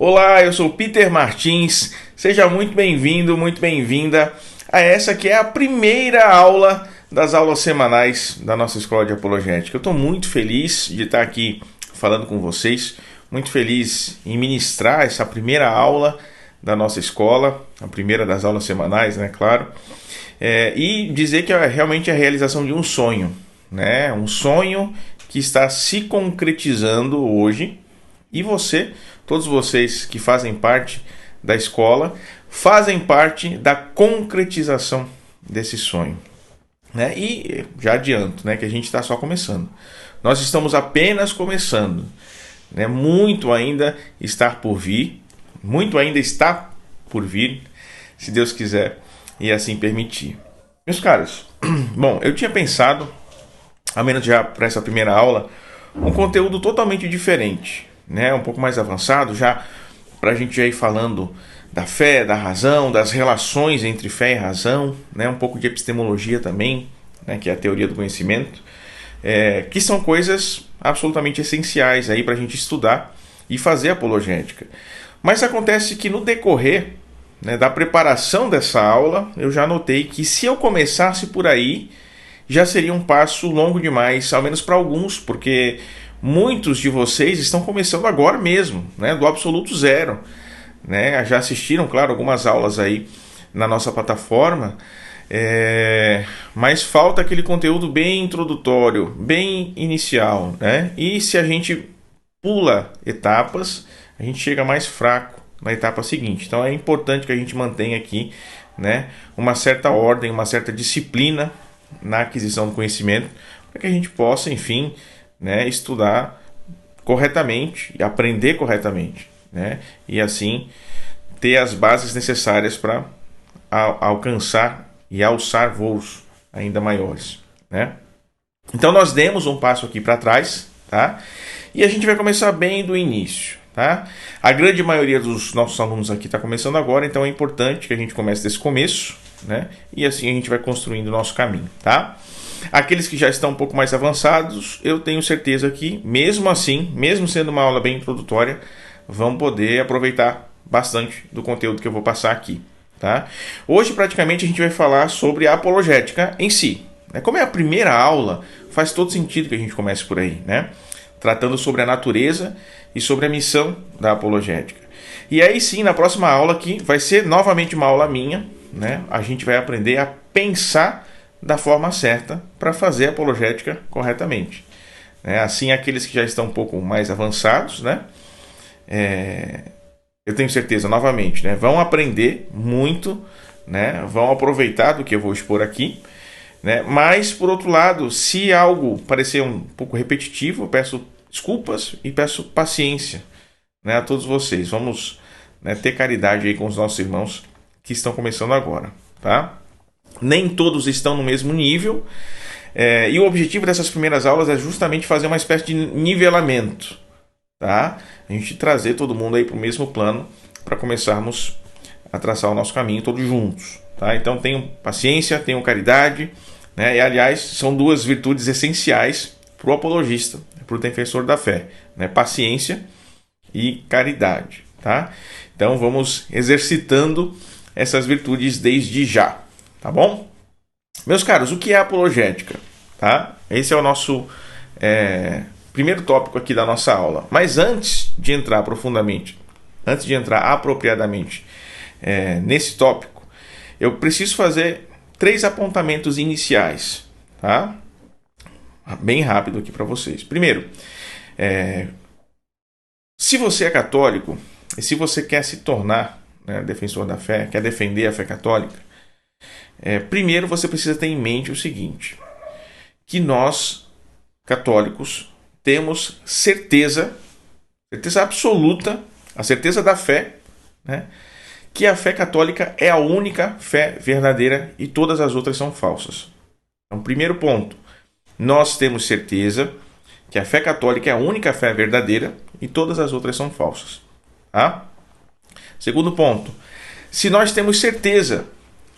Olá, eu sou o Peter Martins. Seja muito bem-vindo, muito bem-vinda a essa que é a primeira aula das aulas semanais da nossa Escola de Apologética. Eu estou muito feliz de estar aqui falando com vocês, muito feliz em ministrar essa primeira aula da nossa escola, a primeira das aulas semanais, né, claro, e dizer que é realmente a realização de um sonho, né, um sonho que está se concretizando hoje. E todos vocês que fazem parte da escola, fazem parte da concretização desse sonho, né? E já adianto, né, que a gente está só começando. Nós estamos apenas começando, né? Muito ainda está por vir, se Deus quiser e assim permitir. Meus caros, bom, eu tinha pensado, ao menos já para essa primeira aula, um conteúdo totalmente diferente, né, um pouco mais avançado, já para a gente já ir falando da fé, da razão, das relações entre fé e razão, né, um pouco de epistemologia também, né, que é a teoria do conhecimento, que são coisas absolutamente essenciais aí para a gente estudar e fazer apologética. Mas acontece que no decorrer, né, da preparação dessa aula, eu já notei que se eu começasse por aí, já seria um passo longo demais, ao menos para alguns, porque muitos de vocês estão começando agora mesmo, né, do absoluto zero, né, já assistiram, claro, algumas aulas aí na nossa plataforma, mas falta aquele conteúdo bem introdutório, bem inicial, né, e se a gente pula etapas, a gente chega mais fraco na etapa seguinte. Então é importante que a gente mantenha aqui, né, uma certa ordem, uma certa disciplina na aquisição do conhecimento, para que a gente possa, enfim, né, estudar corretamente e aprender corretamente, né, e assim ter as bases necessárias para alcançar e alçar voos ainda maiores, né? Então nós demos um passo aqui para trás, tá? E a gente vai começar bem do início, tá? A grande maioria dos nossos alunos aqui está começando agora, então é importante que a gente comece desse começo, né? E assim a gente vai construindo o nosso caminho, tá? Aqueles que já estão um pouco mais avançados, eu tenho certeza que, mesmo assim, mesmo sendo uma aula bem introdutória, vão poder aproveitar bastante do conteúdo que eu vou passar aqui, tá? Hoje, praticamente, a gente vai falar sobre a apologética em si. Como é a primeira aula, faz todo sentido que a gente comece por aí, né? Tratando sobre a natureza e sobre a missão da apologética. E aí sim, na próxima aula aqui, vai ser novamente uma aula minha, né? A gente vai aprender a pensar da forma certa para fazer a apologética corretamente. Assim, aqueles que já estão um pouco mais avançados, né, eu tenho certeza, novamente, né, vão aprender muito, né, vão aproveitar do que eu vou expor aqui, né, mas, por outro lado, se algo parecer um pouco repetitivo, eu peço desculpas e peço paciência, né, a todos vocês. Vamos, né, ter caridade aí com os nossos irmãos que estão começando agora, tá? Nem todos estão no mesmo nível, e o objetivo dessas primeiras aulas é justamente fazer uma espécie de nivelamento, tá? A gente trazer todo mundo aí para o mesmo plano para começarmos a traçar o nosso caminho todos juntos, tá? Então tenham paciência, tenham caridade, né? E aliás são duas virtudes essenciais para o apologista, para o defensor da fé, né? Paciência e caridade, tá? Então vamos exercitando essas virtudes desde já. Tá bom? Meus caros, o que é apologética? Tá? Esse é o nosso primeiro tópico aqui da nossa aula. Mas antes de entrar profundamente, antes de entrar apropriadamente nesse tópico, eu preciso fazer 3 apontamentos iniciais. Tá? Bem rápido aqui para vocês. Primeiro, se você é católico e se você quer se tornar, né, defensor da fé, quer defender a fé católica, primeiro você precisa ter em mente o seguinte, que nós, católicos, temos certeza absoluta, a certeza da fé, né, que a fé católica é a única fé verdadeira e todas as outras são falsas. Então, primeiro ponto, nós temos certeza que a fé católica é a única fé verdadeira e todas as outras são falsas. Tá? Segundo ponto, se nós temos certeza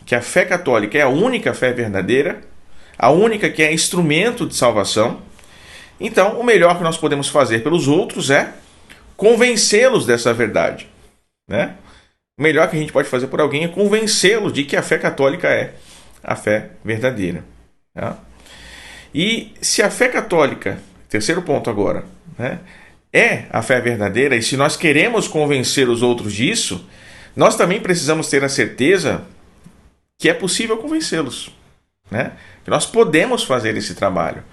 que a fé católica é a única fé verdadeira, a única que é instrumento de salvação, então o melhor que nós podemos fazer pelos outros é convencê-los dessa verdade. né? O melhor que a gente pode fazer por alguém é convencê-lo de que a fé católica é a fé verdadeira. Tá? E se a fé católica, terceiro ponto agora, né, é a fé verdadeira, e se nós queremos convencer os outros disso, nós também precisamos ter a certeza que é possível convencê-los, né? Que nós podemos fazer esse trabalho.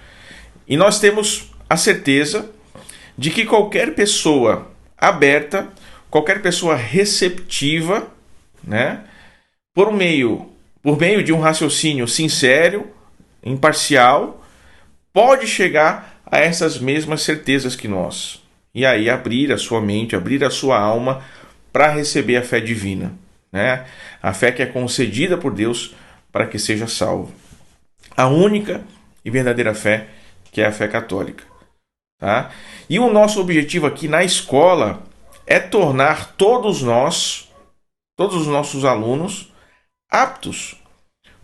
E nós temos a certeza de que qualquer pessoa aberta, qualquer pessoa receptiva, né, por meio de um raciocínio sincero, imparcial, pode chegar a essas mesmas certezas que nós. E aí abrir a sua mente, abrir a sua alma para receber a fé divina, né? A fé que é concedida por Deus para que seja salvo. A única e verdadeira fé que é a fé católica. Tá? E o nosso objetivo aqui na escola é tornar todos os nossos alunos, aptos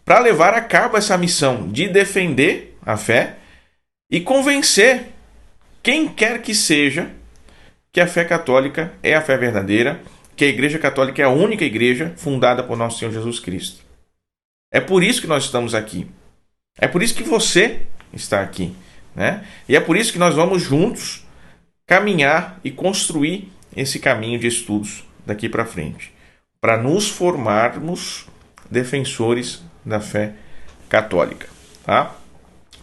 para levar a cabo essa missão de defender a fé e convencer quem quer que seja que a fé católica é a fé verdadeira, que a Igreja Católica é a única igreja fundada por nosso Senhor Jesus Cristo. É por isso que nós estamos aqui. É por isso que você está aqui, né? E é por isso que nós vamos juntos caminhar e construir esse caminho de estudos daqui para frente, para nos formarmos defensores da fé católica, tá?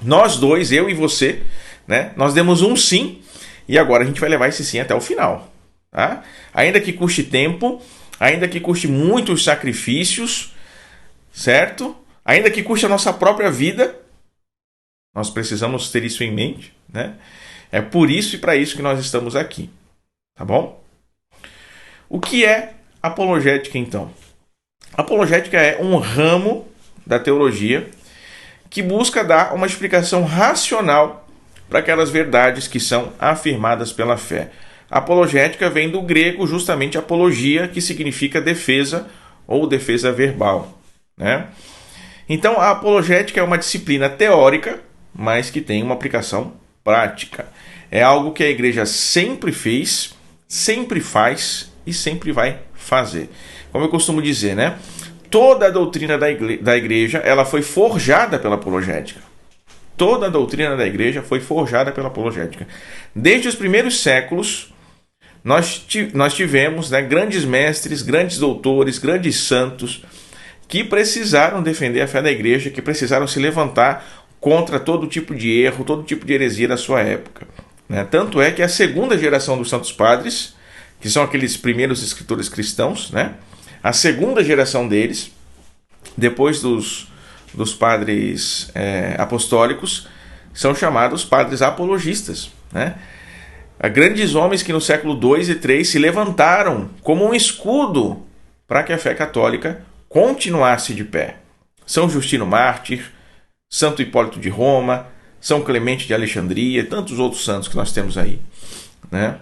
Nós dois, eu e você, né? Nós demos um sim e agora a gente vai levar esse sim até o final, tá? Ainda que custe tempo, ainda que custe muitos sacrifícios, certo? Ainda que custe a nossa própria vida, nós precisamos ter isso em mente, né? É por isso e para isso que nós estamos aqui, tá bom? O que é apologética, então? Apologética é um ramo da teologia que busca dar uma explicação racional para aquelas verdades que são afirmadas pela fé. A apologética vem do grego justamente apologia, que significa defesa ou defesa verbal, né? Então, a apologética é uma disciplina teórica, mas que tem uma aplicação prática. É algo que a igreja sempre fez, sempre faz e sempre vai fazer. Como eu costumo dizer, né? Toda a doutrina da igreja ela foi forjada pela apologética. Toda a doutrina da igreja foi forjada pela apologética. Desde os primeiros séculos, nós tivemos, né, grandes mestres, grandes doutores, grandes santos, que precisaram defender a fé da igreja, que precisaram se levantar contra todo tipo de erro, todo tipo de heresia da sua época, né? Tanto é que a segunda geração dos santos padres, que são aqueles primeiros escritores cristãos, né? A segunda geração deles, depois dos padres apostólicos, são chamados padres apologistas, né? Grandes homens que no século II e III se levantaram como um escudo para que a fé católica continuasse de pé. São Justino Mártir, Santo Hipólito de Roma, São Clemente de Alexandria e tantos outros santos que nós temos aí, né?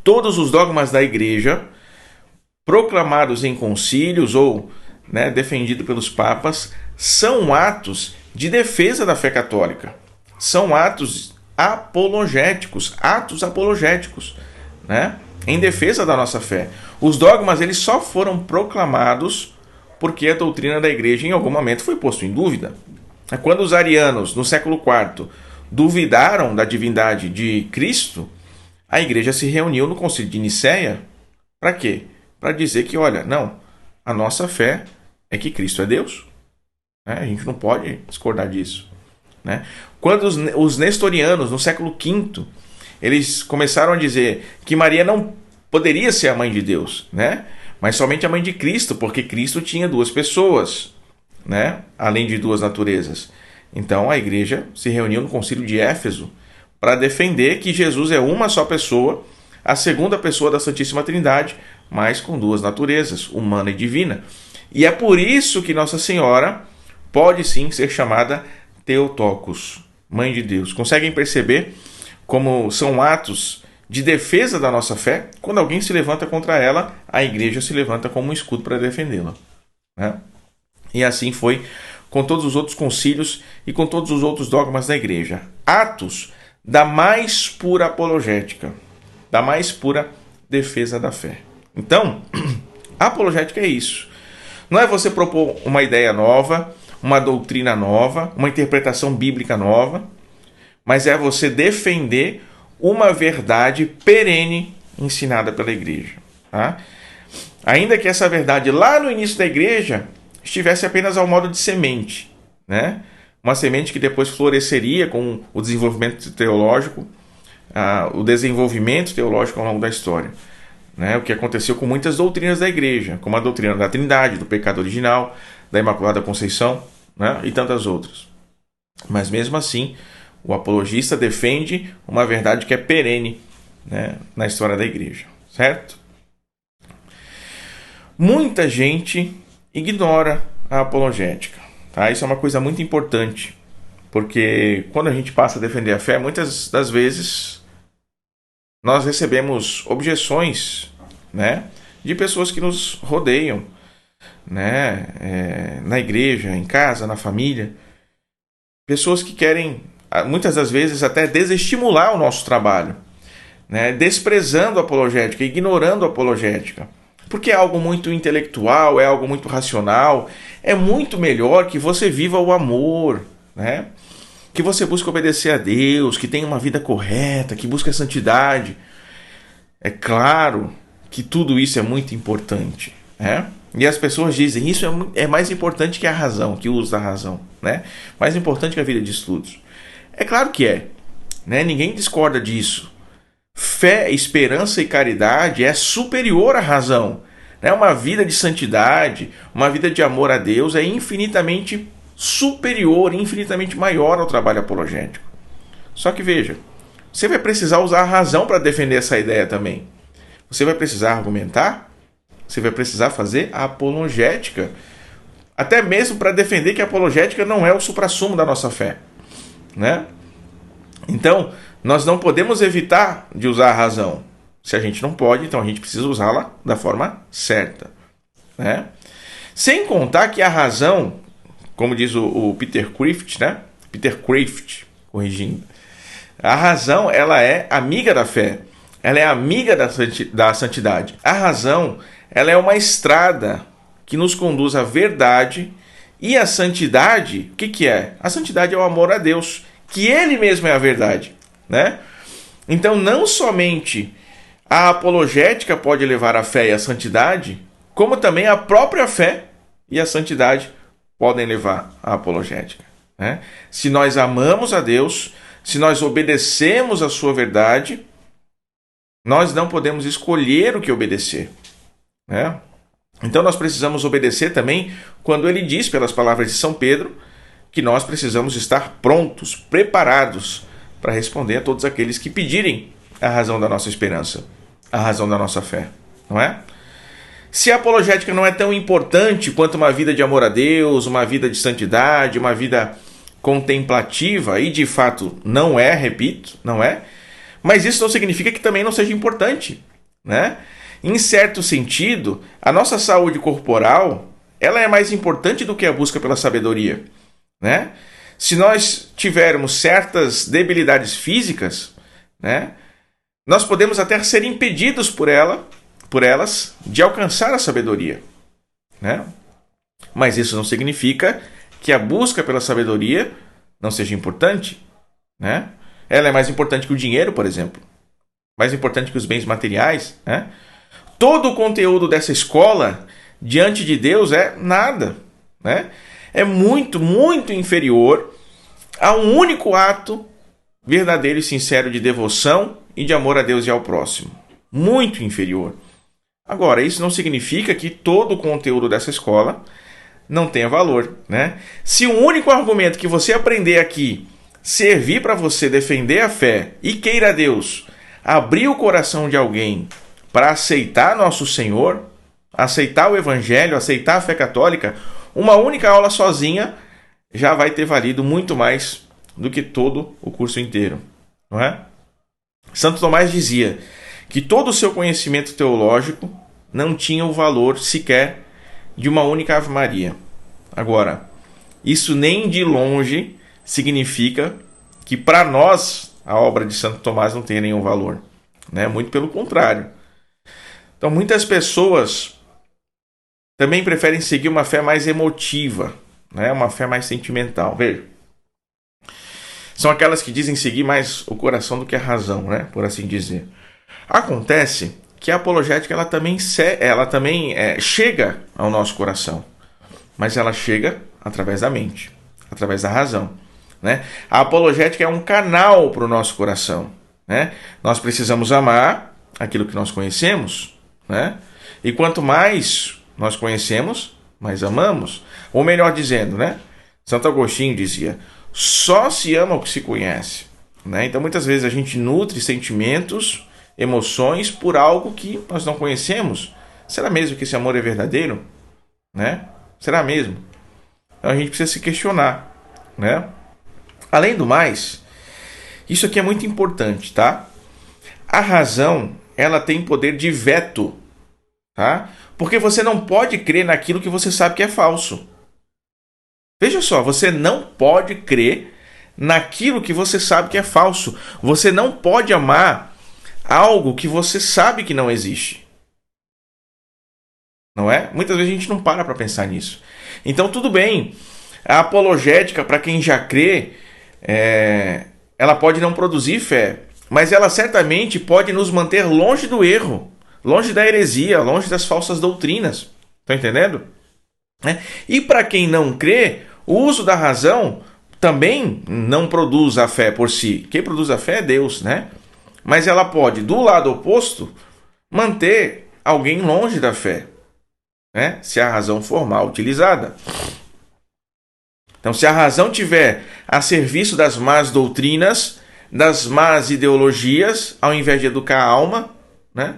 Todos os dogmas da igreja, proclamados em concílios ou, né, defendidos pelos papas, são atos de defesa da fé católica. São atos apologéticos, né, em defesa da nossa fé. Os dogmas eles só foram proclamados porque a doutrina da igreja em algum momento foi posta em dúvida. Quando os arianos, no século IV, duvidaram da divindade de Cristo, a igreja se reuniu no Concílio de Nicéia. Para quê? Para dizer que, olha, não, a nossa fé é que Cristo é Deus. A gente não pode discordar disso, né? Quando os nestorianos, no século V, eles começaram a dizer que Maria não poderia ser a mãe de Deus, né? Mas somente a mãe de Cristo, porque Cristo tinha duas pessoas, né? Além de duas naturezas. Então a igreja se reuniu no Concílio de Éfeso para defender que Jesus é uma só pessoa, a segunda pessoa da Santíssima Trindade, mas com duas naturezas, humana e divina. E é por isso que Nossa Senhora pode sim ser chamada Theotokos, Mãe de Deus. Conseguem perceber como são atos de defesa da nossa fé? Quando alguém se levanta contra ela, a igreja se levanta como um escudo para defendê-la, né? E assim foi com todos os outros concílios e com todos os outros dogmas da igreja. Atos da mais pura apologética, da mais pura defesa da fé, Então, a apologética é isso. Não é você propor uma ideia nova, uma doutrina nova, uma interpretação bíblica nova, mas é você defender uma verdade perene ensinada pela igreja. Tá? Ainda que essa verdade lá no início da igreja estivesse apenas ao modo de semente, né? Uma semente que depois floresceria com o desenvolvimento teológico, o desenvolvimento teológico ao longo da história. Né? O que aconteceu com muitas doutrinas da igreja, como a doutrina da Trindade, do pecado original, da Imaculada Conceição, né? E tantas outras. Mas mesmo assim, o apologista defende uma verdade que é perene, né, na história da igreja, certo? Muita gente ignora a apologética. Tá? Isso é uma coisa muito importante, porque quando a gente passa a defender a fé, muitas das vezes nós recebemos objeções, né, de pessoas que nos rodeiam, né, na igreja, em casa, na família. Pessoas que querem, muitas das vezes, até desestimular o nosso trabalho, né, desprezando a apologética, ignorando a apologética. Porque é algo muito intelectual, é algo muito racional. É muito melhor que você viva o amor, né? Que você busque obedecer a Deus, que tenha uma vida correta, que busque a santidade. É claro que tudo isso é muito importante, né? E as pessoas dizem, isso é mais importante que a razão, que o uso da razão, né? Mais importante que a vida de estudos. É claro que é, né? Ninguém discorda disso. Fé, esperança e caridade é superior à razão. Né? Uma vida de santidade, uma vida de amor a Deus é infinitamente superior, infinitamente maior ao trabalho apologético. Só que veja, você vai precisar usar a razão para defender essa ideia também. Você vai precisar argumentar, você vai precisar fazer a apologética, até mesmo para defender que a apologética não é o suprassumo da nossa fé, né? Então, nós não podemos evitar de usar a razão. Se a gente não pode, então a gente precisa usá-la da forma certa, né? Sem contar que a razão, como diz o Peter Kreeft, né? Peter Kreeft, corrigindo. A razão, ela é amiga da fé. Ela é amiga da santidade. A razão, ela é uma estrada que nos conduz à verdade. E a santidade, o que é? A santidade é o amor a Deus, que Ele mesmo é a verdade, né? Então, não somente a apologética pode levar à fé e à santidade, como também a própria fé e a santidade podem levar à apologética, né? Se nós amamos a Deus, se nós obedecemos a sua verdade, nós não podemos escolher o que obedecer, né? Então nós precisamos obedecer também quando ele diz, pelas palavras de São Pedro, que nós precisamos estar prontos, preparados para responder a todos aqueles que pedirem a razão da nossa esperança, a razão da nossa fé, não é? Se a apologética não é tão importante quanto uma vida de amor a Deus, uma vida de santidade, uma vida contemplativa, e de fato não é, repito, não é, mas isso não significa que também não seja importante, né? Em certo sentido, a nossa saúde corporal, ela é mais importante do que a busca pela sabedoria, né? Se nós tivermos certas debilidades físicas, né, nós podemos até ser impedidos por elas de alcançar a sabedoria, né? Mas isso não significa que a busca pela sabedoria não seja importante, né? Ela é mais importante que o dinheiro, por exemplo, mais importante que os bens materiais, né? Todo o conteúdo dessa escola diante de Deus é nada, né? É muito, muito inferior a um único ato verdadeiro e sincero de devoção e de amor a Deus e ao próximo. Muito inferior. Agora, isso não significa que todo o conteúdo dessa escola não tenha valor, né? Se o único argumento que você aprender aqui servir para você defender a fé e queira Deus abrir o coração de alguém para aceitar nosso Senhor, aceitar o Evangelho, aceitar a fé católica, uma única aula sozinha já vai ter valido muito mais do que todo o curso inteiro, não é? Santo Tomás dizia que todo o seu conhecimento teológico não tinha o valor sequer de uma única Ave Maria. Agora, isso nem de longe significa que para nós a obra de Santo Tomás não tenha nenhum valor, né? Muito pelo contrário. Então, muitas pessoas também preferem seguir uma fé mais emotiva, né? Uma fé mais sentimental. Veja, são aquelas que dizem seguir mais o coração do que a razão, né? Por assim dizer. Acontece que a apologética ela também chega ao nosso coração, mas ela chega através da mente, através da razão, né? A apologética é um canal para o nosso coração, né? Nós precisamos amar aquilo que nós conhecemos, né? E quanto mais nós conhecemos, mais amamos. Ou melhor dizendo, né? Santo Agostinho dizia: só se ama o que se conhece, né? Então muitas vezes a gente nutre sentimentos, emoções por algo que nós não conhecemos. Será mesmo que esse amor é verdadeiro, né? Será mesmo? Então a gente precisa se questionar, né? Além do mais, isso aqui é muito importante, tá? A razão, ela tem poder de veto, tá? Porque você não pode crer naquilo que você sabe que é falso. Veja só, você não pode crer naquilo que você sabe que é falso. Você não pode amar algo que você sabe que não existe. Não é? Muitas vezes a gente não para pensar nisso. Então, tudo bem. A apologética, para quem já crê, ela pode não produzir fé, mas ela certamente pode nos manter longe do erro, longe da heresia, longe das falsas doutrinas. Está entendendo? E para quem não crê, o uso da razão também não produz a fé por si. Quem produz a fé é Deus, né? Mas ela pode, do lado oposto, manter alguém longe da fé, né? Se a razão for mal utilizada. Então, se a razão tiver a serviço das más doutrinas, das más ideologias, ao invés de educar a alma, né?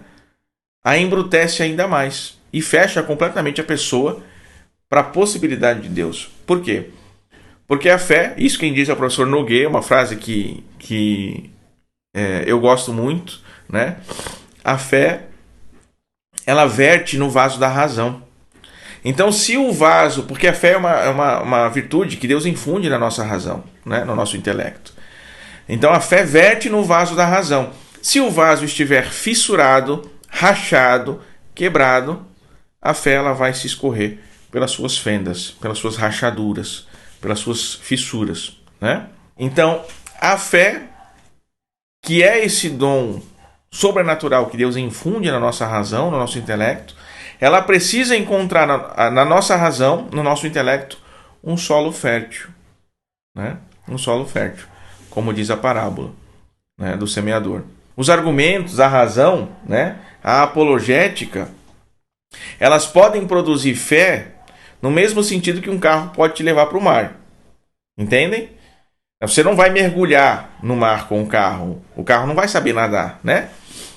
A embrutece ainda mais e fecha completamente a pessoa para a possibilidade de Deus. Por quê? Porque a fé, isso quem diz é o professor Nogueira, uma frase que eu gosto muito, né? A fé, ela verte no vaso da razão. Então, se o vaso, porque a fé é uma virtude que Deus infunde na nossa razão, né? No nosso intelecto. Então, a fé verte no vaso da razão. Se o vaso estiver fissurado, rachado, quebrado, a fé ela vai se escorrer pelas suas fendas, pelas suas rachaduras, pelas suas fissuras, né? Então, a fé, que é esse dom sobrenatural que Deus infunde na nossa razão, no nosso intelecto, ela precisa encontrar na nossa razão, no nosso intelecto, um solo fértil, né? Um solo fértil, como diz a parábola, né, do semeador. Os argumentos, a razão, né, a apologética, elas podem produzir fé no mesmo sentido que um carro pode te levar para o mar. Entendem? Você não vai mergulhar no mar com o carro não vai saber nadar, né?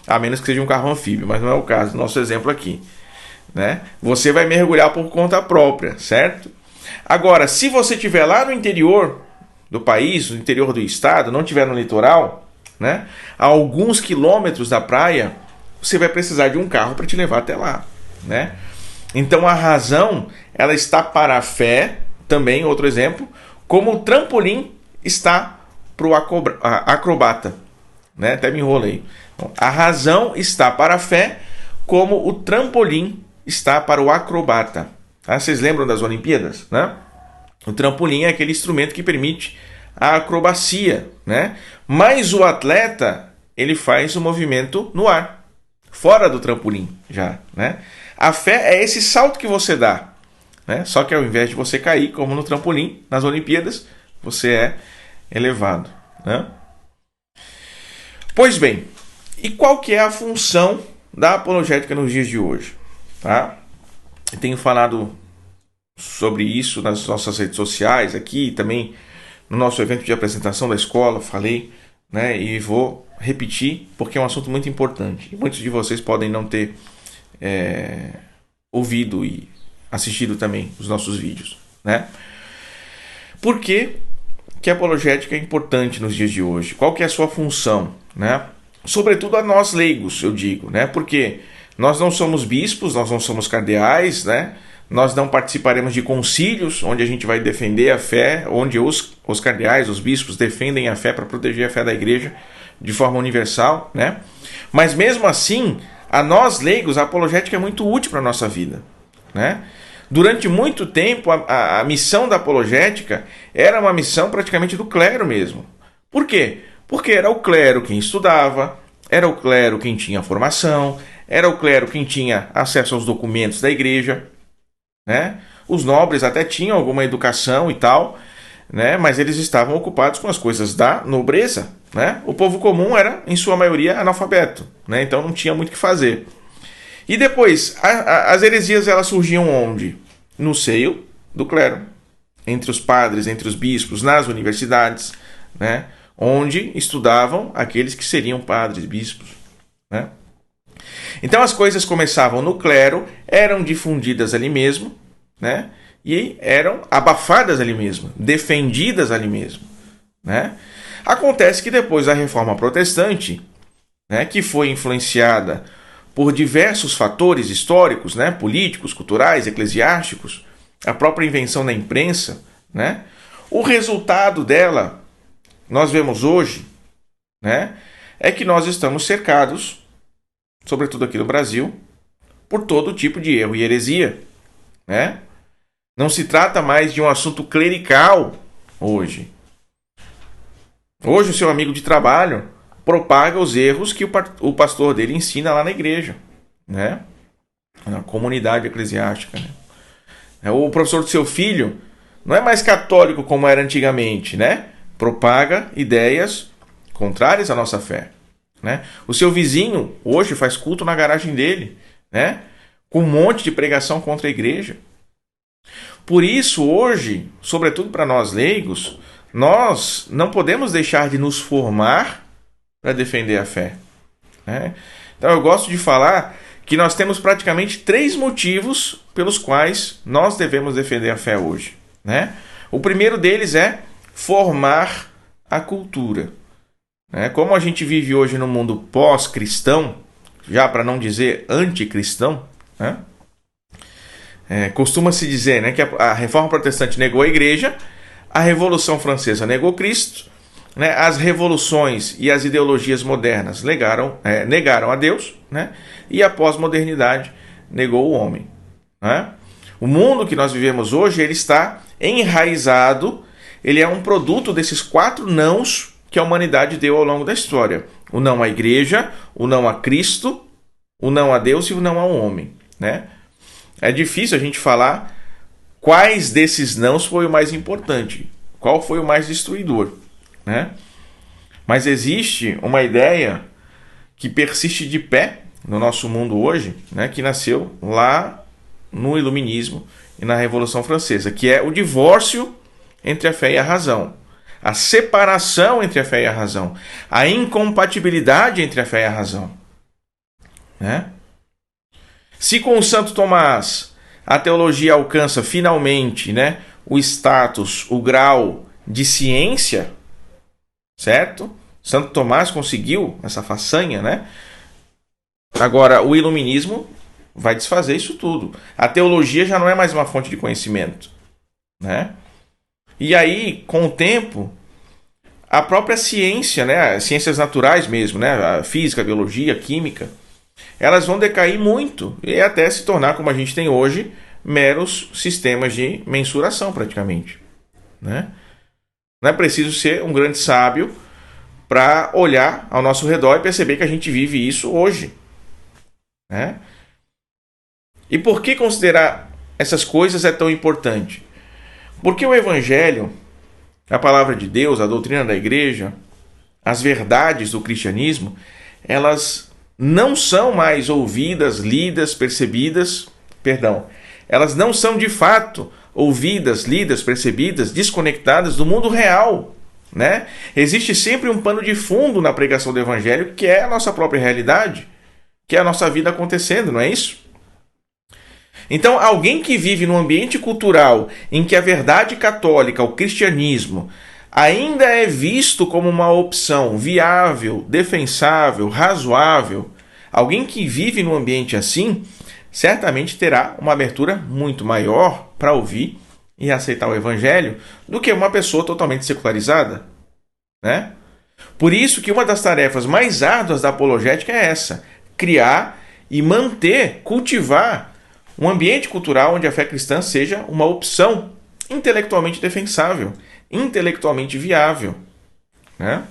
A menos que seja um carro anfíbio, mas não é o caso do nosso exemplo aqui, né? Você vai mergulhar por conta própria, certo? Agora, se você estiver lá no interior do país, no interior do estado, não estiver no litoral, né? A alguns quilômetros da praia, você vai precisar de um carro para te levar até lá, né? Então a razão, ela está para a fé, também outro exemplo, como o trampolim está para o acrobata, né? Até me enrolei. Então, a razão está para a fé, como o trampolim está para o acrobata. Tá? Vocês lembram das Olimpíadas, né? O trampolim é aquele instrumento que permite a acrobacia, né? Mas o atleta, ele faz o movimento no ar, fora do trampolim já, né? A fé é esse salto que você dá, né? Só que ao invés de você cair, como no trampolim, nas Olimpíadas, você é elevado, né? Pois bem, e qual que é a função da apologética nos dias de hoje? Tá? Eu tenho falado sobre isso nas nossas redes sociais, aqui também no nosso evento de apresentação da escola, falei, né? E vou repetir, porque é um assunto muito importante. Muitos de vocês podem não ter ouvido e assistido também os nossos vídeos, né? Por que a apologética é importante nos dias de hoje? Qual que é a sua função, né? Sobretudo a nós leigos, eu digo, né? Porque nós não somos bispos, nós não somos cardeais, né? Nós não participaremos de concílios onde a gente vai defender a fé, onde os cardeais, os bispos defendem a fé para proteger a fé da igreja de forma universal, né? Mas mesmo assim, A nós leigos, a apologética é muito útil para a nossa vida, né? Durante muito tempo, a missão da apologética era uma missão praticamente do clero mesmo. Por quê? Porque era o clero quem estudava, era o clero quem tinha formação, era o clero quem tinha acesso aos documentos da igreja, né? Os nobres até tinham alguma educação e tal, né? Mas eles estavam ocupados com as coisas da nobreza, né? O povo comum era, em sua maioria, analfabeto, né? Então não tinha muito o que fazer. E depois, as heresias elas surgiam onde? No seio do clero, entre os padres, entre os bispos, nas universidades, né? Onde estudavam aqueles que seriam padres, bispos, né? Então as coisas começavam no clero, eram difundidas ali mesmo, né? E eram abafadas ali mesmo, defendidas ali mesmo, né? Acontece que depois da Reforma Protestante, né, que foi influenciada por diversos fatores históricos, né, políticos, culturais, eclesiásticos, a própria invenção da imprensa, né, o resultado dela, nós vemos hoje, né, é que nós estamos cercados, sobretudo aqui no Brasil, por todo tipo de erro e heresia, né? Não se trata mais de um assunto clerical hoje. Hoje o seu amigo de trabalho propaga os erros que o pastor dele ensina lá na igreja, né? Na comunidade eclesiástica, né? O professor do seu filho não é mais católico como era antigamente, né? Propaga ideias contrárias à nossa fé, né? O seu vizinho hoje faz culto na garagem dele, né? Com um monte de pregação contra a igreja. Por isso, hoje, sobretudo para nós leigos, nós não podemos deixar de nos formar para defender a fé, né? Então eu gosto de falar que nós temos praticamente 3 motivos pelos quais nós devemos defender a fé hoje, né? O primeiro deles é formar a cultura, né? Como a gente vive hoje no mundo pós-cristão, já para não dizer anticristão, né? Costuma-se dizer, né, que a Reforma Protestante negou a Igreja, a Revolução Francesa negou Cristo, né, as revoluções e as ideologias modernas negaram a Deus, né, e a pós-modernidade negou o homem, né? O mundo que nós vivemos hoje ele está enraizado, ele é um produto desses 4 nãos que a humanidade deu ao longo da história. O não à Igreja, o não a Cristo, o não a Deus e o não ao homem, né? É difícil a gente falar quais desses nãos foi o mais importante, qual foi o mais destruidor, né? Mas existe uma ideia que persiste de pé no nosso mundo hoje, né, que nasceu lá no Iluminismo e na Revolução Francesa, que é o divórcio entre a fé e a razão, a separação entre a fé e a razão, a incompatibilidade entre a fé e a razão, né? Se com o Santo Tomás a teologia alcança finalmente, né, o status, o grau de ciência, certo? Santo Tomás conseguiu essa façanha, né? Agora, o iluminismo vai desfazer isso tudo. A teologia já não é mais uma fonte de conhecimento, né? E aí, com o tempo, a própria ciência, né, as ciências naturais mesmo, né, a física, a biologia, a química, elas vão decair muito e até se tornar, como a gente tem hoje, meros sistemas de mensuração praticamente, né? Não é preciso ser um grande sábio para olhar ao nosso redor e perceber que a gente vive isso hoje, né? E por que considerar essas coisas é tão importante? Porque o Evangelho, a palavra de Deus, a doutrina da igreja, as verdades do cristianismo, elas não são mais ouvidas, lidas, percebidas, elas não são de fato ouvidas, lidas, percebidas, desconectadas do mundo real, né? Existe sempre um pano de fundo na pregação do Evangelho, que é a nossa própria realidade, que é a nossa vida acontecendo, não é isso? Então, alguém que vive num ambiente cultural em que a verdade católica, o cristianismo, ainda é visto como uma opção viável, defensável, razoável, alguém que vive num ambiente assim, certamente terá uma abertura muito maior para ouvir e aceitar o Evangelho do que uma pessoa totalmente secularizada, né? Por isso que uma das tarefas mais árduas da apologética é essa: criar e manter, cultivar um ambiente cultural onde a fé cristã seja uma opção intelectualmente defensável, intelectualmente viável, né?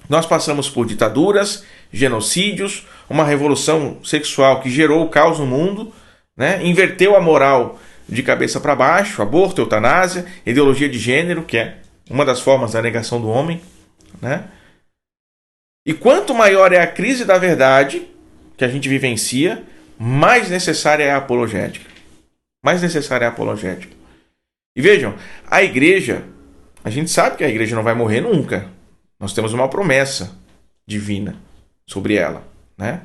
Nós passamos por ditaduras, genocídios, uma revolução sexual que gerou o caos no mundo, né? Inverteu a moral de cabeça para baixo, aborto, eutanásia, ideologia de gênero, que é uma das formas da negação do homem, né? E quanto maior é a crise da verdade que a gente vivencia, mais necessária é a apologética. Mais necessária é a apologética. E vejam, a igreja, a gente sabe que a igreja não vai morrer nunca. Nós temos uma promessa divina sobre ela, né?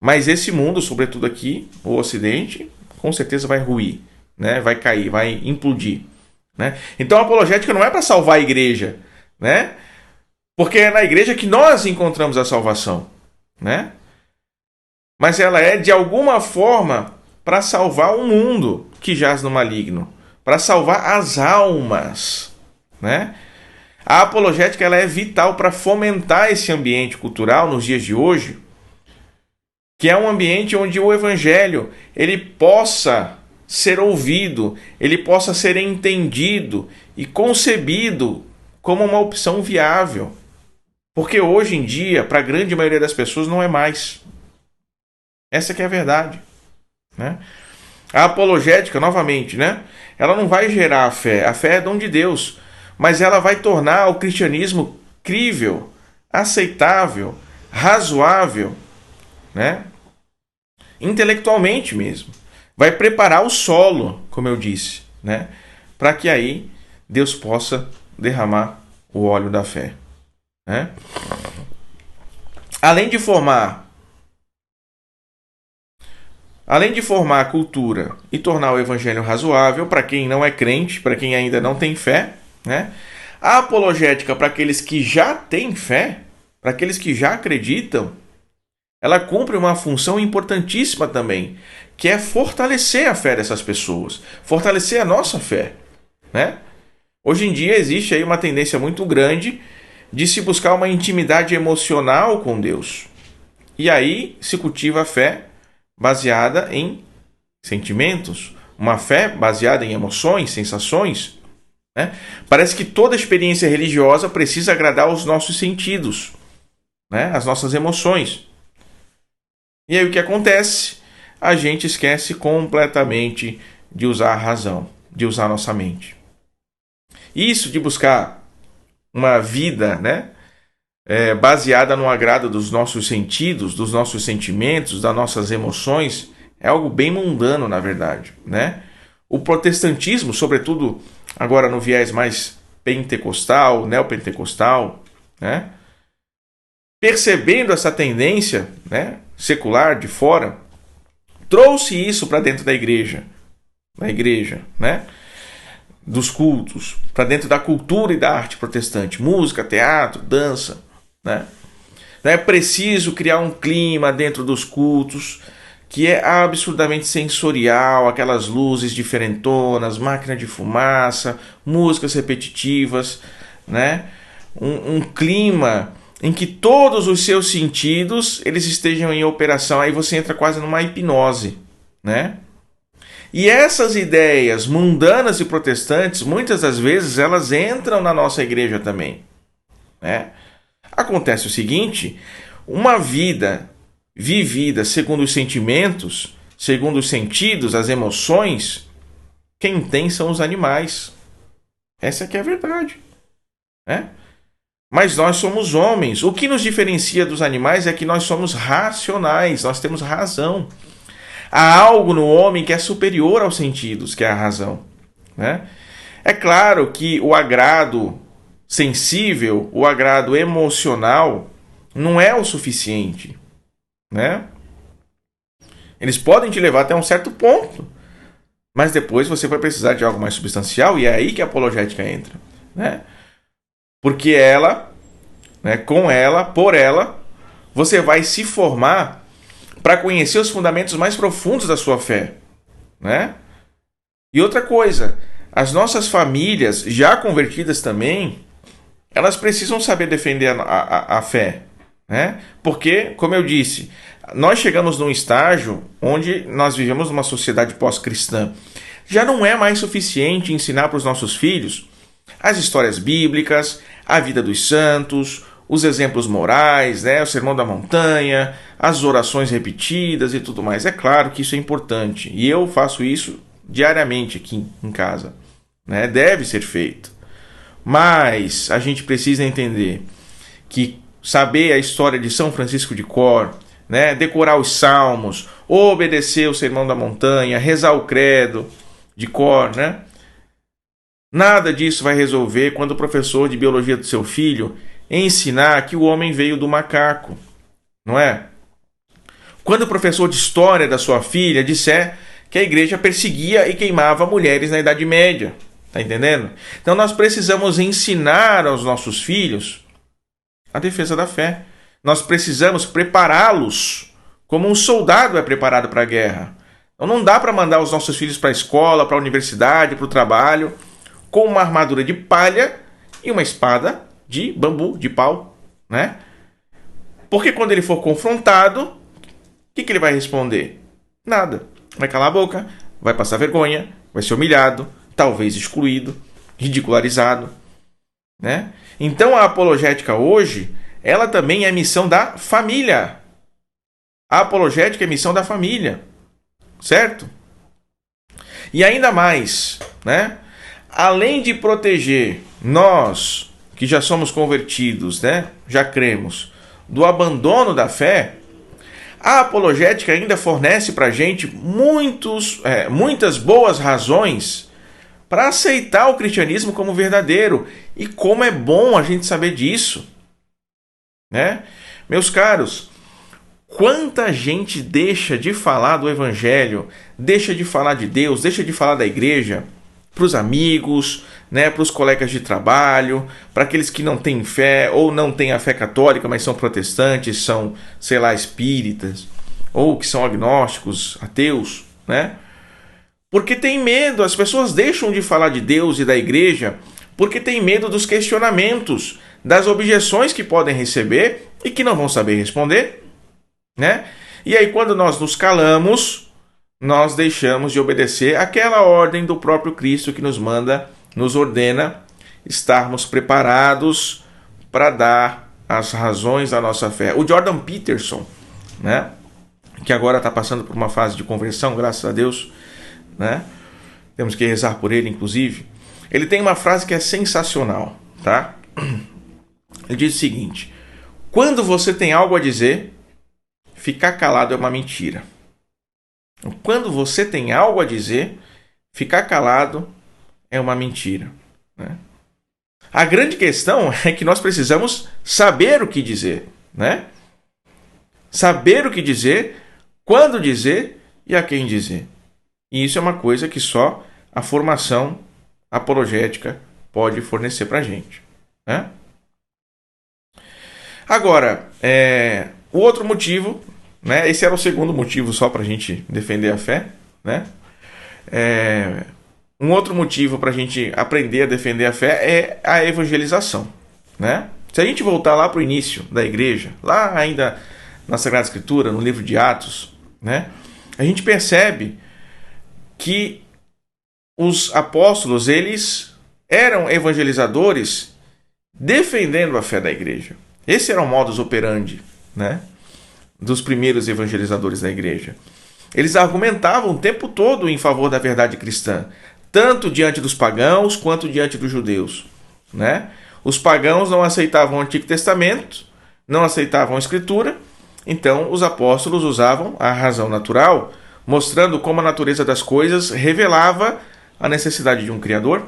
Mas esse mundo, sobretudo aqui, o Ocidente, com certeza vai ruir, né? Vai cair, vai implodir, né? Então a apologética não é para salvar a igreja, né? Porque é na igreja que nós encontramos a salvação, né? Mas ela é, de alguma forma, para salvar o mundo que jaz no maligno, para salvar as almas, né? A apologética ela é vital para fomentar esse ambiente cultural nos dias de hoje, que é um ambiente onde o evangelho ele possa ser ouvido, ele possa ser entendido e concebido como uma opção viável. Porque hoje em dia, para a grande maioria das pessoas, não é mais. Essa que é a verdade, né? A apologética, novamente, né? Ela não vai gerar a fé é dom de Deus, mas ela vai tornar o cristianismo crível, aceitável, razoável, né? Intelectualmente mesmo. Vai preparar o solo, como eu disse, né? Para que aí Deus possa derramar o óleo da fé, né? Além de formar a cultura e tornar o evangelho razoável para quem não é crente, para quem ainda não tem fé, né? A apologética para aqueles que já têm fé, para aqueles que já acreditam, ela cumpre uma função importantíssima também, que é fortalecer a fé dessas pessoas, fortalecer a nossa fé, né? Hoje em dia existe aí uma tendência muito grande de se buscar uma intimidade emocional com Deus. E aí se cultiva a fé baseada em sentimentos, uma fé baseada em emoções, sensações, né? Parece que toda experiência religiosa precisa agradar aos nossos sentidos, né? As nossas emoções. E aí o que acontece? A gente esquece completamente de usar a razão, de usar a nossa mente. Isso de buscar uma vida, né, baseada no agrado dos nossos sentidos, dos nossos sentimentos, das nossas emoções, é algo bem mundano, na verdade, né? O protestantismo, sobretudo agora no viés mais pentecostal, neopentecostal, né, percebendo essa tendência, né, secular de fora, trouxe isso para dentro da igreja, né, dos cultos, para dentro da cultura e da arte protestante, música, teatro, dança, né? É preciso criar um clima dentro dos cultos que é absurdamente sensorial, aquelas luzes diferentonas, máquina de fumaça, músicas repetitivas, né? Um clima em que todos os seus sentidos eles estejam em operação. Aí você entra quase numa hipnose, né? E essas ideias mundanas e protestantes, muitas das vezes, elas entram na nossa igreja também, né? Acontece o seguinte, uma vida vivida segundo os sentimentos, segundo os sentidos, as emoções, quem tem são os animais. Essa que é a verdade, né? Mas nós somos homens. O que nos diferencia dos animais é que nós somos racionais, nós temos razão. Há algo no homem que é superior aos sentidos, que é a razão, né? É claro que o agrado sensível, o agrado emocional, não é o suficiente, né? Eles podem te levar até um certo ponto, mas depois você vai precisar de algo mais substancial e é aí que a apologética entra, né? Porque ela, né, com ela, por ela, você vai se formar para conhecer os fundamentos mais profundos da sua fé, né? E outra coisa, as nossas famílias já convertidas também, elas precisam saber defender a fé, né? Porque, como eu disse, nós chegamos num estágio onde nós vivemos numa sociedade pós-cristã. Já não é mais suficiente ensinar para os nossos filhos as histórias bíblicas, a vida dos santos, os exemplos morais, né, o Sermão da Montanha, as orações repetidas e tudo mais. É claro que isso é importante e eu faço isso diariamente aqui em casa, né? Deve ser feito. Mas a gente precisa entender que saber a história de São Francisco de cor, né, decorar os salmos, obedecer o Sermão da Montanha, rezar o credo de cor, né? Nada disso vai resolver quando o professor de biologia do seu filho ensinar que o homem veio do macaco, não é? Quando o professor de história da sua filha disser que a igreja perseguia e queimava mulheres na Idade Média, tá entendendo? Então nós precisamos ensinar aos nossos filhos a defesa da fé. Nós precisamos prepará-los como um soldado é preparado para a guerra. Então não dá para mandar os nossos filhos para a escola, para a universidade, para o trabalho, com uma armadura de palha e uma espada de bambu, de pau, né? Porque quando ele for confrontado, o que ele vai responder? Nada. Vai calar a boca, vai passar vergonha, vai ser humilhado, talvez excluído, ridicularizado, né? Então a apologética hoje, ela também é missão da família. A apologética é missão da família, certo? E ainda mais, né? Além de proteger nós, que já somos convertidos, né? Já cremos, do abandono da fé, a apologética ainda fornece para a gente muitas boas razões para aceitar o cristianismo como verdadeiro. E como é bom a gente saber disso, né? Meus caros, quanta gente deixa de falar do evangelho, deixa de falar de Deus, deixa de falar da igreja para os amigos, né, para os colegas de trabalho, para aqueles que não têm fé ou não têm a fé católica, mas são protestantes, são, sei lá, espíritas, ou que são agnósticos, ateus, né? Porque tem medo, as pessoas deixam de falar de Deus e da igreja porque tem medo dos questionamentos, das objeções que podem receber e que não vão saber responder, né? E aí quando nós nos calamos, nós deixamos de obedecer aquela ordem do próprio Cristo que nos manda, nos ordena estarmos preparados para dar as razões da nossa fé. O Jordan Peterson, né, que agora está passando por uma fase de conversão, graças a Deus, né? Temos que rezar por ele, inclusive. Ele tem uma frase que é sensacional, tá? Ele diz o seguinte: quando você tem algo a dizer, ficar calado é uma mentira. Quando você tem algo a dizer, ficar calado é uma mentira, né? A grande questão é que nós precisamos saber o que dizer, né? Saber o que dizer, quando dizer e a quem dizer. E isso é uma coisa que só a formação apologética pode fornecer para a gente, né? Agora, o outro motivo, né? Esse era o segundo motivo só para a gente defender a fé, né? Um outro motivo para a gente aprender a defender a fé é a evangelização, né? Se a gente voltar lá para o início da igreja, lá ainda na Sagrada Escritura, no livro de Atos, né? A gente percebe que os apóstolos, eles eram evangelizadores defendendo a fé da igreja. Esse era o modus operandi, né, dos primeiros evangelizadores da igreja. Eles argumentavam o tempo todo em favor da verdade cristã, tanto diante dos pagãos quanto diante dos judeus, né? Os pagãos não aceitavam o Antigo Testamento, não aceitavam a Escritura, então os apóstolos usavam a razão natural, mostrando como a natureza das coisas revelava a necessidade de um Criador,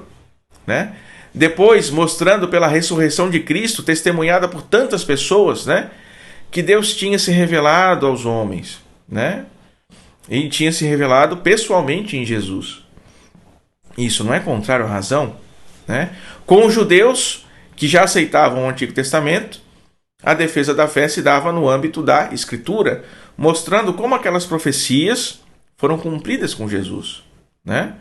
né? Depois, mostrando pela ressurreição de Cristo, testemunhada por tantas pessoas, né, que Deus tinha se revelado aos homens, né? E tinha se revelado pessoalmente em Jesus. Isso não é contrário à razão, né? Com os judeus que já aceitavam o Antigo Testamento, a defesa da fé se dava no âmbito da Escritura, mostrando como aquelas profecias foram cumpridas com Jesus, né?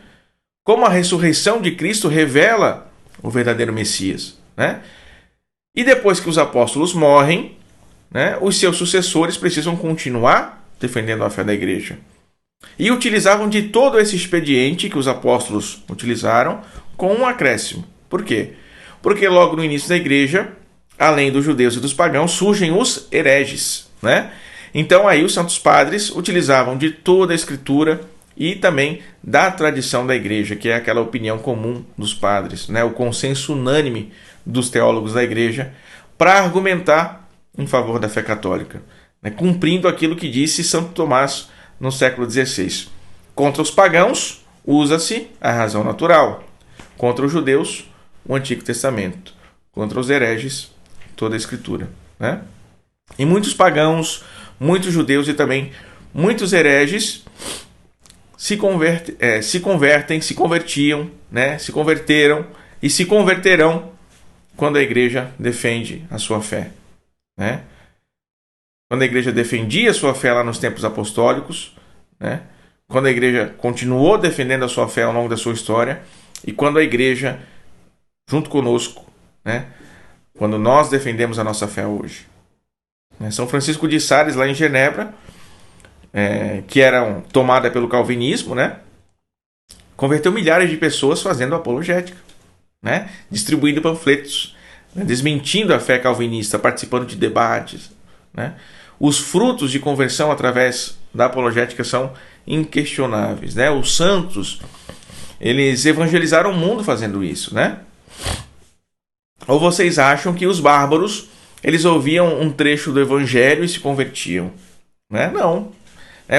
Como a ressurreição de Cristo revela o verdadeiro Messias, né? E depois que os apóstolos morrem, né, os seus sucessores precisam continuar defendendo a fé da igreja. E utilizavam de todo esse expediente que os apóstolos utilizaram com um acréscimo. Por quê? Porque logo no início da igreja, além dos judeus e dos pagãos, surgem os hereges, né? Então aí os santos padres utilizavam de toda a escritura e também da tradição da igreja, que é aquela opinião comum dos padres, né? O consenso unânime dos teólogos da igreja, para argumentar em favor da fé católica, né? Cumprindo aquilo que disse Santo Tomás no século XVI. Contra os pagãos, usa-se a razão natural. Contra os judeus, o Antigo Testamento. Contra os hereges, toda a Escritura, né? E muitos pagãos, muitos judeus e também muitos hereges se convertiam, né? Se converteram e se converterão quando a igreja defende a sua fé, né? Quando a igreja defendia a sua fé lá nos tempos apostólicos, né? Quando a igreja continuou defendendo a sua fé ao longo da sua história, e quando a igreja, junto conosco, né? Quando nós defendemos a nossa fé hoje. São Francisco de Sales, lá em Genebra, que era tomada pelo calvinismo, né? Converteu milhares de pessoas fazendo apologética, né? Distribuindo panfletos, né? Desmentindo a fé calvinista, participando de debates, né? Os frutos de conversão através da apologética são inquestionáveis, né? Os santos, eles evangelizaram o mundo fazendo isso, né? Ou vocês acham que os bárbaros, eles ouviam um trecho do evangelho e se convertiam, né? Não.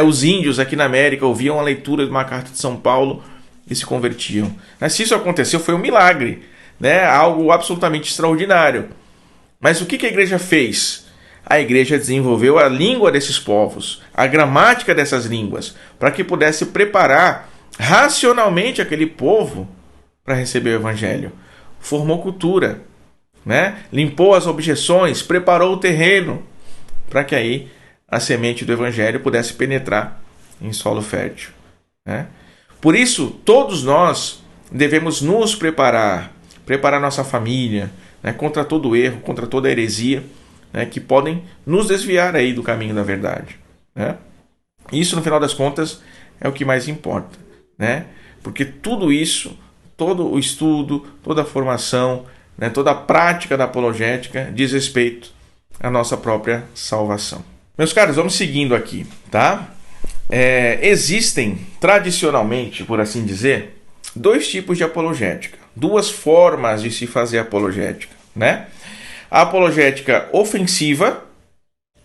Os índios aqui na América ouviam a leitura de uma carta de São Paulo e se convertiam. Mas se isso aconteceu, foi um milagre, né? Algo absolutamente extraordinário. Mas o que a igreja fez? A igreja desenvolveu a língua desses povos, a gramática dessas línguas, para que pudesse preparar racionalmente aquele povo para receber o evangelho. Formou cultura, né? Limpou as objeções, preparou o terreno para que aí a semente do evangelho pudesse penetrar em solo fértil, né? Por isso, todos nós devemos nos preparar nossa família, né, contra todo erro, contra toda heresia, né, que podem nos desviar aí do caminho da verdade, né? Isso, no final das contas, é o que mais importa, né? Porque tudo isso, todo o estudo, toda a formação, né, toda a prática da apologética diz respeito à nossa própria salvação. Meus caros, vamos seguindo aqui, tá? Existem, tradicionalmente, por assim dizer, dois tipos de apologética, duas formas de se fazer apologética, né? A apologética ofensiva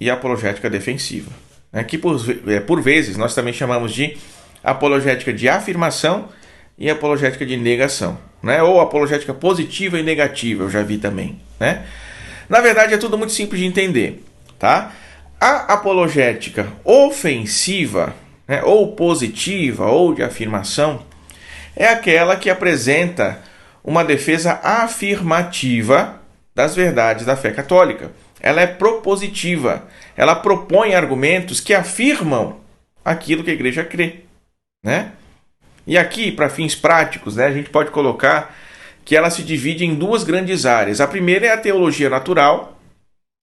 e a apologética defensiva, né? Que por vezes nós também chamamos de apologética de afirmação e apologética de negação, né? Ou apologética positiva e negativa, eu já vi também, né? Na verdade, é tudo muito simples de entender, tá? A apologética ofensiva, né, ou positiva, ou de afirmação, é aquela que apresenta uma defesa afirmativa das verdades da fé católica. Ela é propositiva, ela propõe argumentos que afirmam aquilo que a igreja crê, né? E aqui, para fins práticos, né, a gente pode colocar que ela se divide em duas grandes áreas. A primeira é a teologia natural,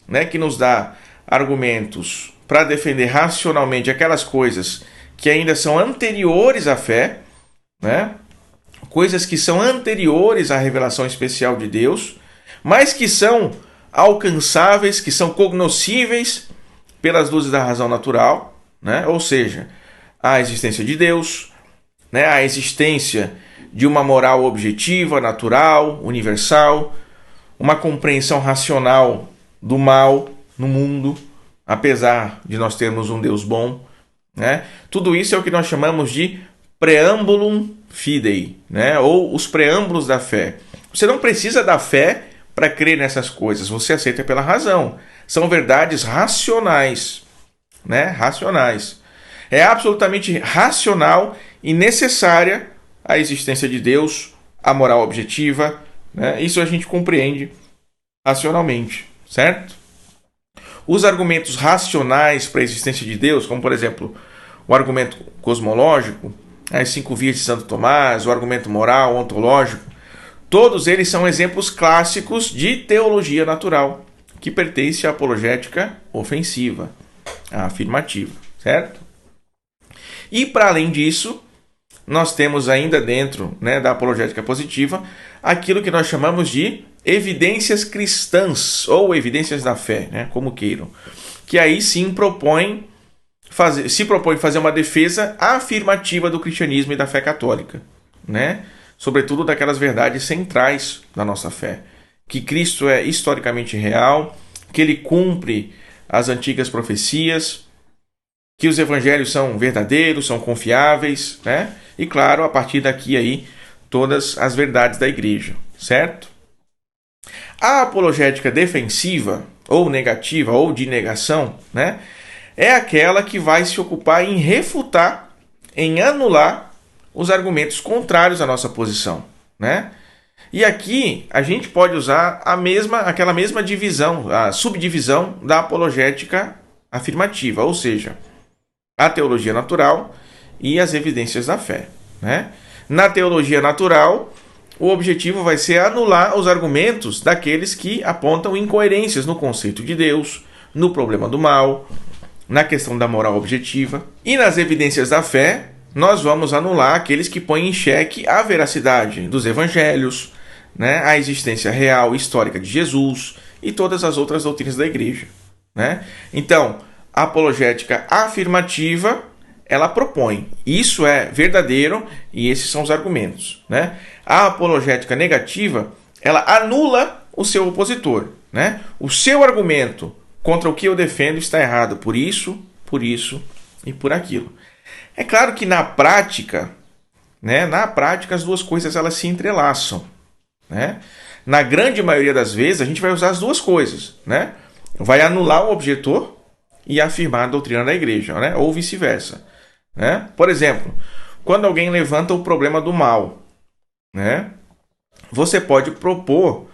né, que nos dá argumentos para defender racionalmente aquelas coisas que ainda são anteriores à fé, né? Coisas que são anteriores à revelação especial de Deus, mas que são alcançáveis, que são cognoscíveis pelas luzes da razão natural, né? Ou seja, a existência de Deus, né? A existência de uma moral objetiva, natural, universal, uma compreensão racional do mal no mundo, apesar de nós termos um Deus bom, né? Tudo isso é o que nós chamamos de preambulum fidei, né? Ou os preâmbulos da fé. Você não precisa da fé para crer nessas coisas, você aceita pela razão. São verdades racionais, né? Racionais. É absolutamente racional e necessária a existência de Deus, a moral objetiva, né? Isso a gente compreende racionalmente, certo? Os argumentos racionais para a existência de Deus, como por exemplo o argumento cosmológico, as 5 vias de Santo Tomás, o argumento moral, ontológico, todos eles são exemplos clássicos de teologia natural, que pertence à apologética ofensiva, à afirmativa, certo? E para além disso, nós temos ainda dentro, né, da apologética positiva aquilo que nós chamamos de evidências cristãs ou evidências da fé, né, como queiram, que aí sim se propõe fazer uma defesa afirmativa do cristianismo e da fé católica, né? Sobretudo daquelas verdades centrais da nossa fé, que Cristo é historicamente real, que ele cumpre as antigas profecias, que os evangelhos são verdadeiros, são confiáveis, né? E claro, a partir daqui aí, todas as verdades da igreja, certo? A apologética defensiva, ou negativa, ou de negação, né? É aquela que vai se ocupar em refutar, em anular os argumentos contrários à nossa posição, né? E aqui a gente pode usar aquela mesma divisão, a subdivisão da apologética afirmativa, ou seja, a teologia natural e as evidências da fé, né? Na teologia natural, o objetivo vai ser anular os argumentos daqueles que apontam incoerências no conceito de Deus, no problema do mal, na questão da moral objetiva. E nas evidências da fé, nós vamos anular aqueles que põem em xeque a veracidade dos evangelhos, né, a existência real e histórica de Jesus e todas as outras doutrinas da igreja, né? Então, a apologética afirmativa, ela propõe, isso é verdadeiro e esses são os argumentos, né? A apologética negativa, ela anula o seu opositor, né? O seu argumento contra o que eu defendo está errado por isso e por aquilo. É claro que na prática, né, as duas coisas elas se entrelaçam, né? Na grande maioria das vezes a gente vai usar as duas coisas, né? Vai anular o objetor e afirmar a doutrina da igreja, né? Ou vice-versa, né? Por exemplo, quando alguém levanta o problema do mal, né, você pode propor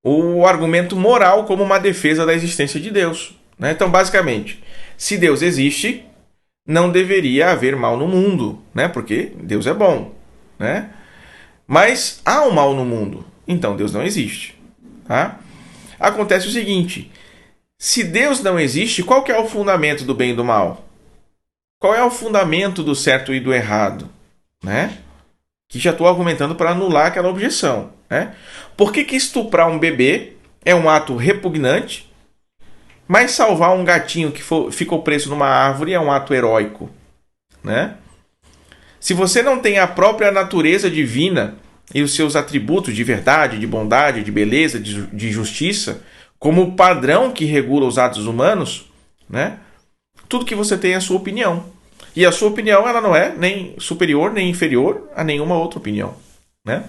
o argumento moral como uma defesa da existência de Deus, né? Então, basicamente, se Deus existe, não deveria haver mal no mundo, né? Porque Deus é bom, né? Mas há um mal no mundo, então Deus não existe, tá? Acontece o seguinte: se Deus não existe, qual que é o fundamento do bem e do mal? Qual é o fundamento do certo e do errado, né? Que já estou argumentando para anular aquela objeção, né? Por que estuprar um bebê é um ato repugnante, mas salvar um gatinho que ficou preso numa árvore é um ato heróico, né? Se você não tem a própria natureza divina e os seus atributos de verdade, de bondade, de beleza, de justiça, como padrão que regula os atos humanos, né? Tudo que você tem é a sua opinião. E a sua opinião ela não é nem superior nem inferior a nenhuma outra opinião, né?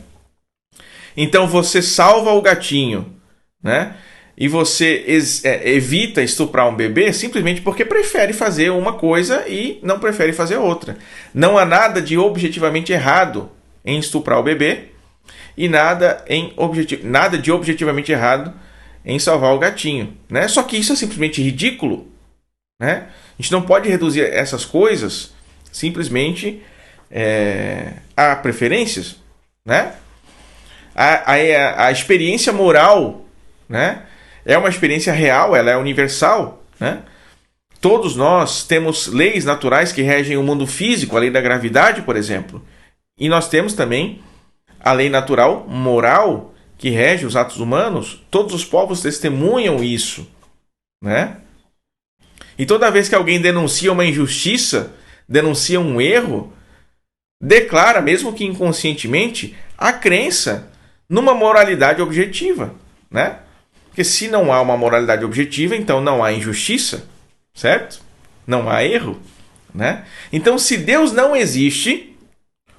Então você salva o gatinho, né? E você evita estuprar um bebê simplesmente porque prefere fazer uma coisa e não prefere fazer outra. Não há nada de objetivamente errado em estuprar o bebê e nada de objetivamente errado em salvar o gatinho, né? Só que isso é simplesmente ridículo, né? A gente não pode reduzir essas coisas simplesmente a preferências, né? A experiência moral, né, é uma experiência real, ela é universal, né? Todos nós temos leis naturais que regem o mundo físico, a lei da gravidade, por exemplo. E nós temos também a lei natural moral que rege os atos humanos. Todos os povos testemunham isso, né? E toda vez que alguém denuncia uma injustiça, denuncia um erro, declara, mesmo que inconscientemente, a crença numa moralidade objetiva, né? Porque se não há uma moralidade objetiva, então não há injustiça, certo? Não há erro, né? Então, se Deus não existe,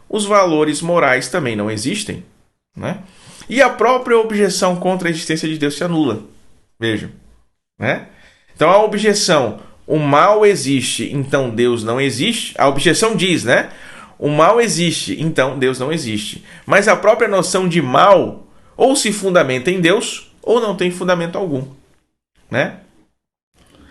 os valores morais também não existem, né? E a própria objeção contra a existência de Deus se anula. Vejam, né? Então, a objeção, o mal existe, então Deus não existe. A objeção diz, né? O mal existe, então Deus não existe. Mas a própria noção de mal ou se fundamenta em Deus ou não tem fundamento algum, né?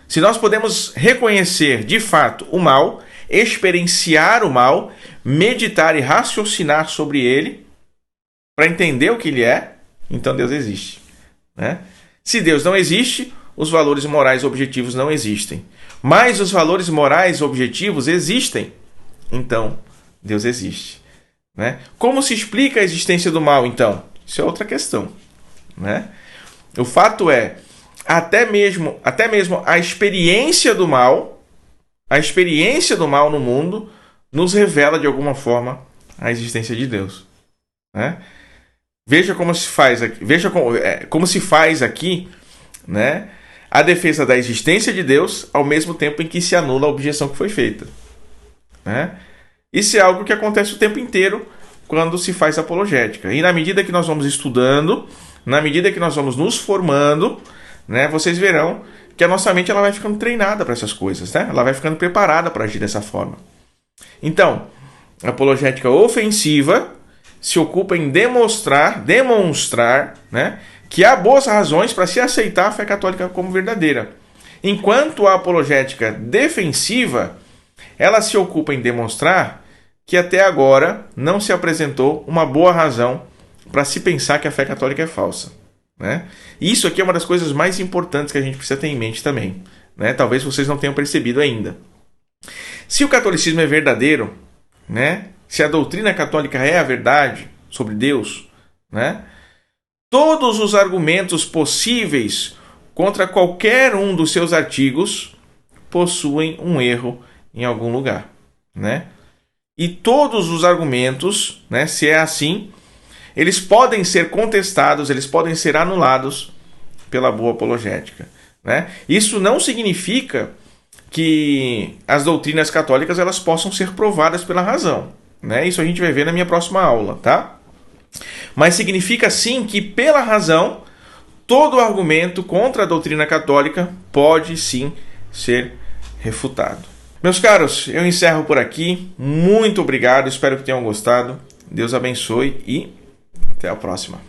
Se nós podemos reconhecer de fato o mal, experienciar o mal, meditar e raciocinar sobre ele, para entender o que ele é, então Deus existe, né? Se Deus não existe, os valores morais objetivos não existem. Mas os valores morais objetivos existem. Então, Deus existe. Né? Como se explica a existência do mal, então? Isso é outra questão. Né? O fato é, até mesmo a experiência do mal no mundo, nos revela de alguma forma a existência de Deus. Né? Veja como se faz aqui, como se faz aqui, né, a defesa da existência de Deus, ao mesmo tempo em que se anula a objeção que foi feita. Né? Isso é algo que acontece o tempo inteiro quando se faz apologética. E na medida que nós vamos estudando, na medida que nós vamos nos formando, né, vocês verão que a nossa mente ela vai ficando treinada para essas coisas. Né? Ela vai ficando preparada para agir dessa forma. Então, a apologética ofensiva se ocupa em demonstrar, né, que há boas razões para se aceitar a fé católica como verdadeira. Enquanto a apologética defensiva, ela se ocupa em demonstrar que até agora não se apresentou uma boa razão para se pensar que a fé católica é falsa. Né? E isso aqui é uma das coisas mais importantes que a gente precisa ter em mente também. Né? Talvez vocês não tenham percebido ainda. Se o catolicismo é verdadeiro, né? Se a doutrina católica é a verdade sobre Deus, né? Todos os argumentos possíveis contra qualquer um dos seus artigos possuem um erro em algum lugar. Né? E todos os argumentos, né, se é assim, eles podem ser contestados, eles podem ser anulados pela boa apologética. Né? Isso não significa que as doutrinas católicas elas possam ser provadas pela razão. Né? Isso a gente vai ver na minha próxima aula. Tá? Mas significa sim que pela razão, todo argumento contra a doutrina católica pode sim ser refutado. Meus caros, eu encerro por aqui. Muito obrigado, espero que tenham gostado. Deus abençoe e até a próxima.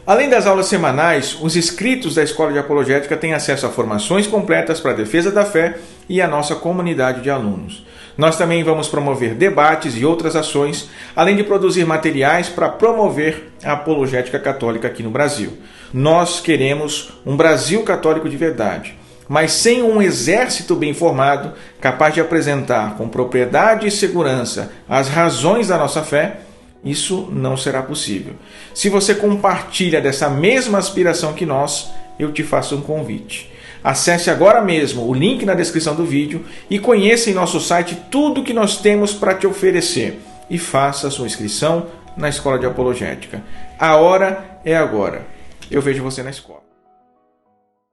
Além das aulas semanais, os inscritos da Escola de Apologética têm acesso a formações completas para a defesa da fé e a nossa comunidade de alunos. Nós também vamos promover debates e outras ações, além de produzir materiais para promover a apologética católica aqui no Brasil. Nós queremos um Brasil católico de verdade, mas sem um exército bem formado, capaz de apresentar com propriedade e segurança as razões da nossa fé, isso não será possível. Se você compartilha dessa mesma aspiração que nós, eu te faço um convite. Acesse agora mesmo o link na descrição do vídeo e conheça em nosso site tudo que nós temos para te oferecer. E faça a sua inscrição na Escola de Apologética. A hora é agora. Eu vejo você na escola.